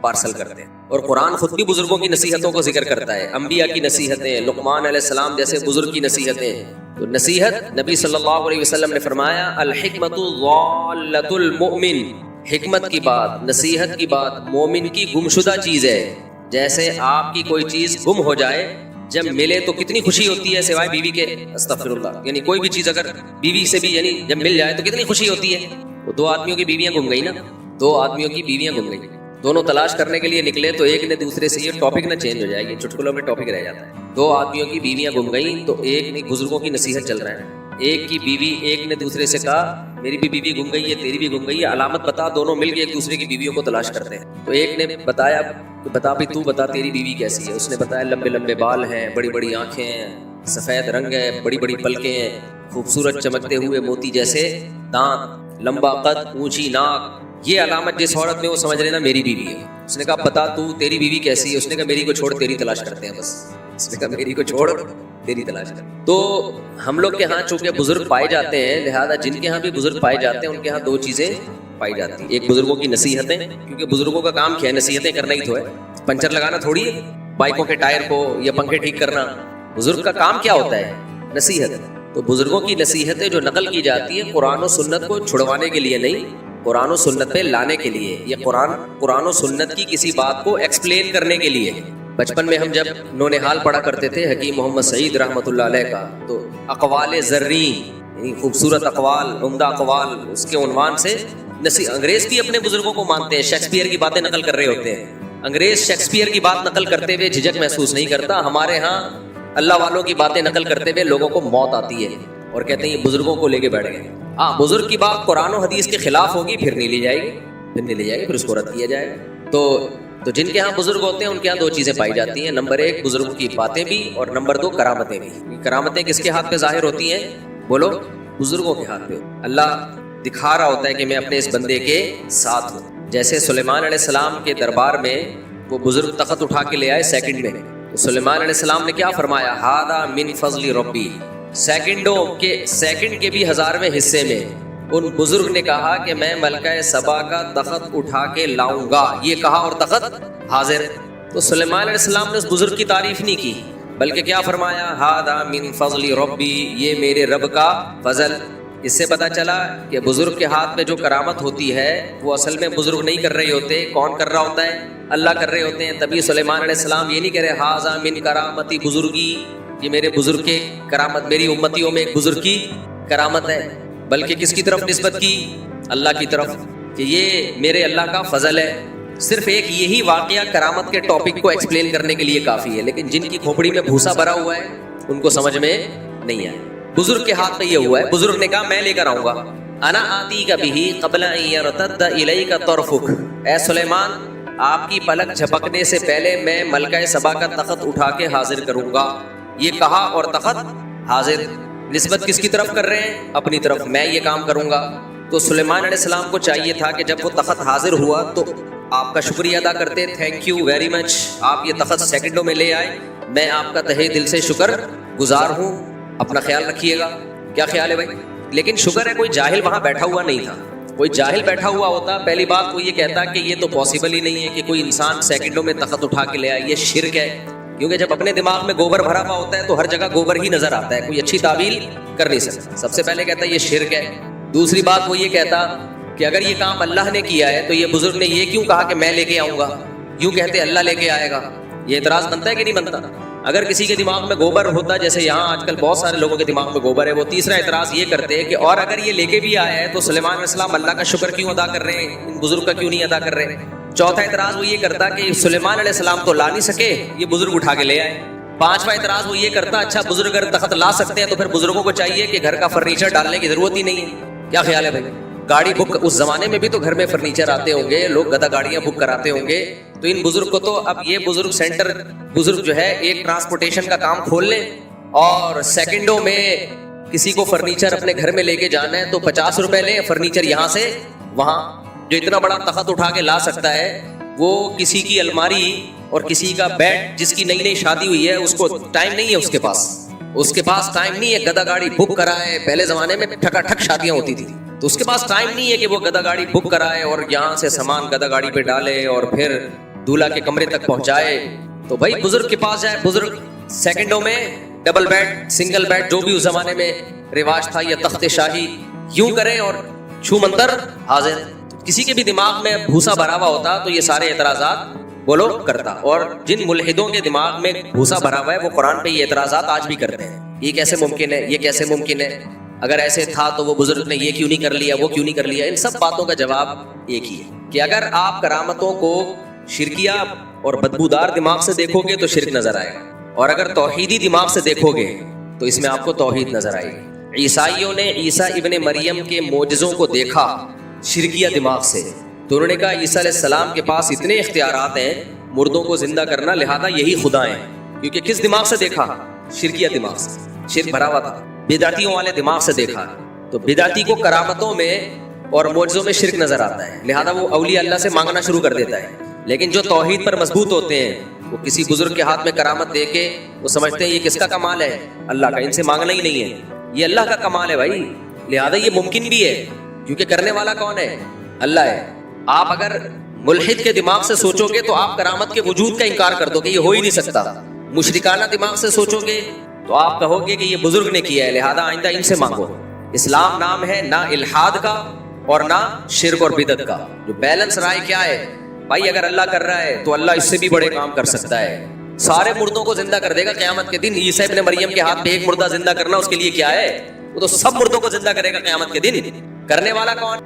Parcel کرتے ہیں. اور قرآن خود بھی بزرگوں کی نصیحتوں کو ذکر کرتا ہے, انبیاء کی نصیحتیں, لقمان علیہ السلام جیسے بزرگ کی نصیحتیں. تو نصیحت نبی صلی اللہ علیہ وسلم نے فرمایا الحکمت ضالۃ المؤمن, حکمت کی بات, نصیحت کی بات مومن کی گمشدہ چیز ہے. جیسے آپ کی کوئی چیز گم ہو جائے, جب ملے تو کتنی خوشی ہوتی ہے سوائے بیوی کے, استغفر اللہ, یعنی کوئی بھی چیز اگر بیوی سے بھی یعنی جب مل جائے تو کتنی خوشی ہوتی ہے. وہ دو آدمیوں کی بیویاں گم گئی نا, دو آدمیوں کی بیویاں گم گئی, دونوں تلاش کرنے کے لیے نکلے تو ایک نے دوسرے سے, یہ ٹاپک نہ چینج ہو جائے, یہ چٹکلوں میں ٹاپک رہ جاتا ہے. دو آدمیوں کی بیویاں گم گئیں تو ایک نے, بزرگوں کی نصیحت چل رہا ہے, ایک کی بیوی, ایک نے دوسرے سے کہا میری بھی بیوی گم گئی ہے, تیری بھی گم گئی ہے, علامت بتا. دونوں مل کے ایک دوسرے کی بیویوں کو تلاش کرتے ہیں. تو ایک نے بتایا بتا بھی تو بتا تیری بیوی کیسی ہے. اس نے بتایا لمبے لمبے بال ہیں, بڑی بڑی آنکھیں ہیں, سفید رنگ ہے, بڑی بڑی پلکیں ہیں, خوبصورت چمکتے ہوئے موتی جیسے دانت, لمبا قد, اونچی ناک. یہ علامت جس عورت میں وہ سمجھ لینا میری بیوی ہے. اس نے کہا بتا تو تیری بیوی کیسی ہے. اس نے کہا میری کو چھوڑ تیری تلاش کرتے ہیں بس. اس نے کہا میری کو چھوڑ تیری تلاش کر. تو ہم لوگ کے ہاں چونکہ بزرگ پائے جاتے ہیں, لہذا جن کے ہاں بھی بزرگ پائے جاتے ہیں ان کے ہاں دو چیزیں پائی جاتی ہیں. ایک بزرگوں کی نصیحتیں, کیونکہ بزرگوں کا کام کیا ہے, نصیحتیں کرنا ہی تو ہے. پنچر لگانا تھوڑی ہے بائکوں کے ٹائر کو, یا پنکھے ٹھیک کرنا. بزرگ کا کام کیا ہوتا ہے, نصیحت. تو بزرگوں کی نصیحتیں جو نقل کی جاتی ہے قرآن و سنت کو چھڑوانے کے لیے نہیں, قرآن و سنت پہ لانے کے لیے. یہ قرآن و سنت کی کسی بات کو ایکسپلین کرنے کے لیے. بچپن میں ہم جب نونہال پڑھا کرتے تھے حکیم محمد سعید رحمۃ اللہ علیہ کا, تو اقوال زرین, یعنی خوبصورت اقوال, عمدہ اقوال, اس کے عنوان سے انگریز بھی اپنے بزرگوں کو مانتے ہیں. شیکسپیئر کی باتیں نقل کر رہے ہوتے ہیں. انگریز شیکسپیئر کی بات نقل کرتے ہوئے جھجک محسوس نہیں کرتا. ہمارے ہاں اللہ والوں کی باتیں نقل کرتے ہوئے لوگوں کو موت آتی ہے اور کہتے ہیں یہ بزرگوں کو لے کے بیٹھ گئے. ہاں, بزرگ کی بات قرآن و حدیث کے خلاف ہوگی پھر نہیں لی جائے گی, پھر اس کو رد کیا جائے گا. تو جن کے ہاں بزرگ ہوتے ہیں ان کے ہاں دو چیزیں پائی جاتی ہیں. نمبر ایک بزرگوں کی باتیں بھی, اور نمبر دو کرامتیں بھی. کرامتیں کس کے ہاتھ پہ ظاہر ہوتی ہیں, بولو, بزرگوں کے ہاتھ پہ. اللہ دکھا رہا ہوتا ہے کہ میں اپنے اس بندے کے ساتھ ہوں. جیسے سلیمان علیہ السلام کے دربار میں وہ بزرگ تخت اٹھا کے لے آئے سیکنڈ میں, تو سلیمان علیہ السلام نے کیا فرمایا, ھذا من فضل ربی. سیکنڈ کے بھی 1000ویں حصے میں ان بزرگ نے کہا کہ میں ملکہ سبا کا تخت اٹھا کے لاؤں گا. یہ کہا اور تخت حاضر. تو سلیمان علیہ السلام نے اس بزرگ کی تعریف نہیں کی, بلکہ کیا فرمایا, ھذا من فضل ربی, یہ میرے رب کا فضل. اس سے پتہ چلا کہ بزرگ کے ہاتھ میں جو کرامت ہوتی ہے وہ اصل میں بزرگ نہیں کر رہے ہوتے. کون کر رہا ہوتا ہے, اللہ کر رہے ہوتے ہیں. تبھی سلیمان علیہ السلام یہ نہیں کہہ رہے ھذا من کرامتی بزرگی, یہ میرے بزرگ کے کرامت, میری امتیوں میں ایک بزرگ کی کرامت ہے, بلکہ کس کی طرف نسبت کی, اللہ کی طرف, کہ یہ میرے اللہ کا فضل ہے. صرف ایک یہی واقعہ کرامت کے ٹاپک کو ایکسپلین کرنے کے لیے کافی ہے. لیکن جن کی کھوپڑی میں بھوسا بھرا ہوا ہے ان کو سمجھ میں نہیں آیا. بزرگ کے ہاتھ میں یہ ہوا ہے, بزرگ نے کہا میں لے کر آؤں گا. انا آتی کا بھی قبل ان یرتد الیک طرفک, اے سلیمان آپ کی پلک جھپکنے سے پہلے میں ملکہ سبا کا تخت اٹھا کے حاضر کروں گا. یہ کہا اور تخت حاضر. نسبت کس کی طرف کر رہے ہیں, اپنی طرف, میں یہ کام کروں گا. تو سلیمان علیہ السلام کو چاہیے تھا کہ جب وہ تخت حاضر ہوا تو آپ کا شکریہ ادا کرتے, تھینک یو ویری مچ, آپ یہ تخت سیکنڈوں میں لے آئے, میں آپ کا تہہ دل سے شکر گزار ہوں, اپنا خیال رکھیے گا. کیا خیال ہے بھائی؟ لیکن شکر ہے کوئی جاہل وہاں بیٹھا ہوا نہیں تھا. کوئی جاہل بیٹھا ہوا ہوتا پہلی بات وہ یہ کہتا کہ یہ تو پاسبل ہی نہیں ہے کہ کوئی انسان سیکنڈوں میں تخت اٹھا کے لے آئے, یہ شرک ہے. کیونکہ جب اپنے دماغ میں گوبر بھرا ہوا ہوتا ہے تو ہر جگہ گوبر ہی نظر آتا ہے, کوئی اچھی تعویل کر نہیں سکتا. سب سے پہلے کہتا ہے یہ شرک ہے. دوسری بات وہ یہ کہتا کہ اگر یہ کام اللہ نے کیا ہے تو یہ بزرگ نے یہ کیوں کہا کہ میں لے کے آؤں گا, یوں کہتے اللہ لے کے آئے گا. یہ اعتراض بنتا ہے کہ نہیں بنتا؟ اگر کسی کے دماغ میں گوبر ہوتا, جیسے یہاں آج کل بہت سارے لوگوں کے دماغ میں گوبر ہے, وہ تیسرا اعتراض یہ کرتے کہ اور اگر یہ لے کے بھی آیا ہے تو سلیمان علیہ السلام اللہ کا شکر کیوں ادا کر رہے ہیں, ان بزرگ کا کیوں نہیں ادا کر رہے. چوتھا اعتراض وہ یہ کرتا کہ سلیمان علیہ السلام تو لا نہیں سکے, یہ بزرگ اٹھا کے لے آئے. پانچواں اعتراض وہ یہ کرتا اچھا بزرگ اگر تخت لا سکتے ہیں تو پھر بزرگوں کو چاہیے کہ گھر کا فرنیچر ڈالنے کی ضرورت ہی نہیں ہے. کیا خیال ہے بھائی؟ گاڑی بک, اس زمانے میں بھی تو گھر میں فرنیچر آتے ہوں گے, لوگ گدا گاڑیاں بک کراتے ہوں گے, تو ان بزرگ کو تو اب یہ بزرگ سینٹر, بزرگ جو ہے ایک ٹرانسپورٹیشن کا کام کھول لیں اور سیکنڈوں میں کسی کو فرنیچر اپنے گھر میں لے کے جانا ہے تو 50 روپے لیں, فرنیچر یہاں سے وہاں. جو اتنا بڑا تخت اٹھا کے لا سکتا ہے وہ کسی کی الماری اور کسی کا بیڈ, جس کی نئی نئی شادی ہوئی ہے اس کو ٹائم نہیں ہے, اس کے پاس ٹائم نہیں ہے گدا گاڑی بک کرائے. پہلے زمانے میں ٹھکا ٹھک شادیاں ہوتی تھی تو اس کے پاس ٹائم نہیں ہے کہ وہ گدا گاڑی بک کرائے اور یہاں سے سامان گدا گاڑی پہ ڈالے اور پھر دولہا کے کمرے تک پہنچائے تو بھائی بزرگ کے پاس جائے, بزرگ سیکنڈوں میں ڈبل بیڈ, سنگل بیڈ, جو بھی اس زمانے میں رواج تھا, یا تخت شاہی یوں کریں اور چھو منتر حاضر. کسی کے بھی دماغ میں بھوسا بھرا ہوا ہوتا تو یہ سارے اعتراضات بولو کرتا. اور جن ملحدوں کے دماغ میں بھوسا بھرا ہوا ہے وہ قرآن پہ یہ اعتراضات آج بھی کرتے ہیں. یہ کیسے ممکن ہے, یہ کیسے ممکن ہے, اگر ایسے تھا تو وہ بزرگ نے یہ کیوں نہیں کر لیا, وہ کیوں نہیں کر لیا. ان سب باتوں کا جواب ایک ہی ہے کہ اگر آپ کرامتوں کو شرکیہ اور بدبودار دماغ سے دیکھو گے تو شرک نظر آئے گا, اور اگر توحیدی دماغ سے دیکھو گے تو اس میں آپ کو توحید نظر آئے گی. عیسائیوں نے عیسیٰ ابن مریم کے معجزوں کو دیکھا شرکیہ دماغ سے, تو انہوں نے کہا عیسیٰ علیہ السلام کے پاس اتنے اختیارات ہیں مردوں کو زندہ کرنا, لہذا یہی خدا ہیں. کیونکہ کس دماغ سے دیکھا, شرکیہ دماغ سے, شرک بھرا ہوا تھا. بدعتیوں والے دماغ سے دیکھا تو بدعتی کو کرامتوں میں اور معجزوں میں شرک نظر آتا ہے, لہذا وہ اولیاء اللہ سے مانگنا شروع کر دیتا ہے. لیکن جو توحید پر مضبوط ہوتے ہیں وہ کسی بزرگ کے ہاتھ میں کرامت دے کے وہ سمجھتے ہیں یہ کس کا کمال ہے, اللہ کا, ان سے مانگنا ہی نہیں ہے, یہ اللہ کا کمال ہے بھائی, لہذا یہ ممکن بھی ہے کیونکہ کرنے والا کون ہے, اللہ ہے. آپ اگر ملحد کے دماغ سے سوچو گے تو آپ کرامت کے وجود کا انکار کر دو گے, یہ ہو ہی نہیں سکتا. مشرکانہ دماغ سے سوچو گے تو آپ کہو گے کہ یہ بزرگ نے کیا ہے, لہذا آئندہ ان سے مانگو. اسلام نام ہے نہ الحاد کا اور نہ شرک اور بدعت کا. جو بیلنس رائے کیا ہے بھائی, اگر اللہ کر رہا ہے تو اللہ اس سے بھی بڑے کام کر سکتا ہے. سارے مردوں کو زندہ کر دے گا قیامت کے دن. عیسیٰ ابن مریم کے ہاتھ پہ ایک مردہ زندہ کرنا اس کے لیے کیا ہے, وہ تو سب مردوں کو زندہ کرے گا قیامت کے دن. کرنے والا کون؟